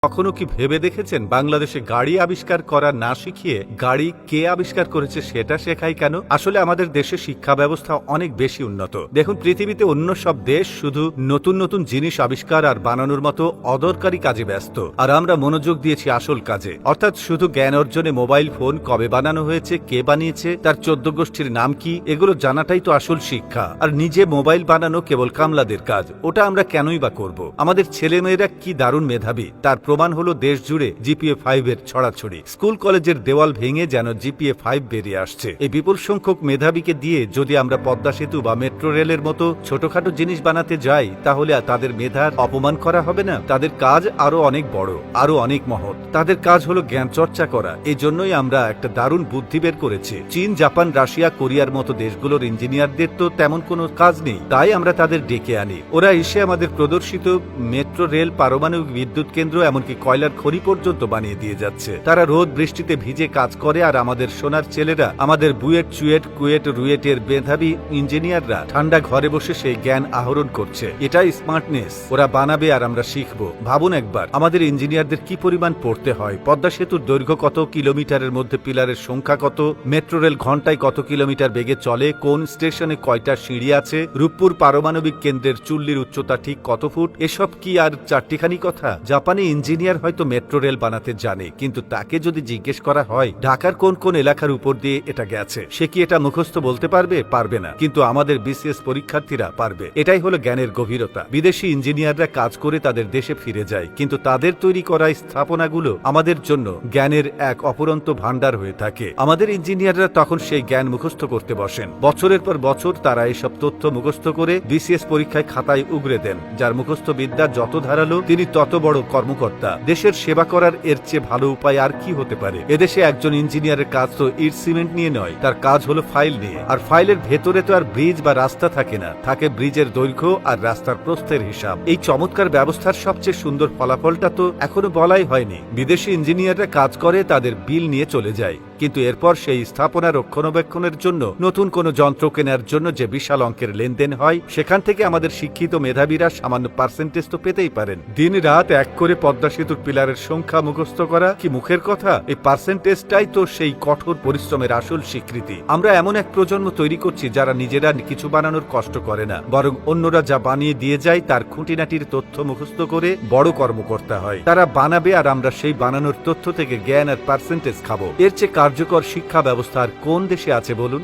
কখনো কি ভেবে দেখেছেন বাংলাদেশে গাড়ি আবিষ্কার করা না শিখিয়ে গাড়ি কে আবিষ্কার করেছে সেটা শেখাই কেন? আসলে আমাদের দেশে শিক্ষা ব্যবস্থা অনেক বেশি উন্নত। দেখুন, পৃথিবীতে অন্য সব দেশ শুধু নতুন নতুন জিনিস আবিষ্কার আর বানানোর মতো অদরকারি কাজে ব্যস্ত, আর আমরা মনোযোগ দিয়েছি আসল কাজে, অর্থাৎ শুধু জ্ঞান অর্জনে। মোবাইল ফোন কবে বানানো হয়েছে, কে বানিয়েছে, তার 14 গোষ্ঠীর নাম কি, এগুলো জানাটাই তো আসল শিক্ষা। আর নিজে মোবাইল বানানো কেবল কামলাদের কাজ, ওটা আমরা কেনই বা করব? আমাদের ছেলেমেয়েরা কি দারুণ মেধাবী, তার প্রমাণ হলো দেশ জুড়ে জিপিএ 5 এর ছড়াছড়ি। স্কুল কলেজের দেওয়াল ভেঙে যেন জিপিএ 5 বেরিয়ে আসছে। এই বিপুল সংখ্যক মেধাবীকে দিয়ে যদি আমরা পদ্মা সেতু বা মেট্রো রেলের মতো ছোটখাটো জিনিস বানাতে যাই, তাহলে তাদের মেধার অপমান করা হবে না? তাদের কাজ আরো অনেক বড়, আরো অনেক মহৎ। তাদের কাজ হলো জ্ঞান চর্চা করা। এই জন্যই আমরা একটা দারুণ বুদ্ধি বের করেছি। চীন, জাপান, রাশিয়া, কোরিয়ার মতো দেশগুলোর ইঞ্জিনিয়ারদের তো তেমন কোনো কাজ নেই, তাই আমরা তাদের ডেকে আনি। ওরা এসে আমাদের প্রদর্শিত মেট্রো রেল, পারমাণবিক বিদ্যুৎ কেন্দ্র, এমনকি কয়লার খনি পর্যন্ত বানিয়ে দিয়ে যাচ্ছে। তারা রোদ বৃষ্টিতে ভিজে কাজ করে, আর আমাদের সোনার ছেলেরা, আমাদের বুয়েট, চুয়েট, কুয়েট, রুয়েটের মেধাবী ইঞ্জিনিয়াররা ঠান্ডা ঘরে বসে সেই জ্ঞান আহরণ করছে। এটাই স্মার্টনেস। ওরা বানাবে আর আমরা শিখবো। ভাবুন একবার, আমাদের ইঞ্জিনিয়ারদের কি পরিমাণ পড়তে হয়। পদ্মা সেতুর দৈর্ঘ্য কত, কিলোমিটারের মধ্যে পিলারের সংখ্যা কত, মেট্রো রেল ঘন্টায় কত কিলোমিটার বেগে চলে, কোন স্টেশনে কয়টা সিঁড়ি আছে, রূপপুর পারমাণবিক কেন্দ্রের চুল্লির উচ্চতা ঠিক কত ফুট, এসব কি আর চারটিখানি কথা? জাপানি ইঞ্জিনিয়ার হয়তো মেট্রো রেল বানাতে জানে, কিন্তু তাকে যদি জিজ্ঞেস করা হয় ঢাকার কোন কোন এলাকার উপর দিয়ে এটা গেছে, সে কি এটা মুখস্থ বলতে পারবে? পারবে না। কিন্তু আমাদের বিসিএস পরীক্ষার্থীরা পারবে। এটাই হলো জ্ঞানের গভীরতা। বিদেশি ইঞ্জিনিয়াররা কাজ করে তাদের দেশে ফিরে যায়, কিন্তু তাদের তৈরি করা স্থাপনাগুলো আমাদের জন্য জ্ঞানের এক অপরন্ত ভান্ডার হয়ে থাকে। আমাদের ইঞ্জিনিয়াররা তখন সেই জ্ঞান মুখস্থ করতে বসেন। বছরের পর বছর তারা এসব তথ্য মুখস্থ করে বিসিএস পরীক্ষায় খাতায় উগরে দেন। যার মুখস্থ বিদ্যা যত ধারালো, তিনি তত বড় কর্মকর্তা। দেশের সেবা করার এর চেয়ে ভালো উপায় আর কি হতে পারে? এদেশে একজন ইঞ্জিনিয়ারের কাজ তো ইট সিমেন্ট নিয়ে নয়, তার কাজ হলো ফাইল নিয়ে। আর ফাইলের ভেতরে তো আর ব্রিজ বা রাস্তা থাকে না, থাকে ব্রিজের দৈর্ঘ্য আর রাস্তার প্রস্থের হিসাব। এই চমৎকার ব্যবস্থার সবচেয়ে সুন্দর ফলাফলটা তো এখনো বলাই হয়নি। বিদেশি ইঞ্জিনিয়াররা কাজ করে, তাদের বিল নিয়ে চলে যায়, কিন্তু এরপর সেই স্থাপনা রক্ষণাবেক্ষণের জন্য, নতুন কোনো যন্ত্র কেনার জন্য যে বিশাল অঙ্কের লেনদেন হয়, সেখান থেকে আমাদের শিক্ষিত মেধাবীরা সামান্য পার্সেন্টেজ তো পেতেই পারেন। দিন রাত এক করে পদ্মা সেতুর পিলারের সংখ্যা মুখস্থ করা কি মুখের কথা? এই পার্সেন্টেজটাই তো সেই কঠোর পরিশ্রমের আসল স্বীকৃতি। আমরা এমন এক প্রজন্ম তৈরি করছি যারা নিজেরা কিছু বানানোর কষ্ট করে না, বরং অন্যরা যা বানিয়ে দিয়ে যায় তার খুঁটিনাটির তথ্য মুখস্থ করে বড় কর্মকর্তা হয়। তারা বানাবে আর আমরা সেই বানানোর তথ্য থেকে জ্ঞান আর পার্সেন্টেজ খাবো। এর চেয়ে কার্যকর শিক্ষা ব্যবস্থা আর কোন দেশে আছে বলুন?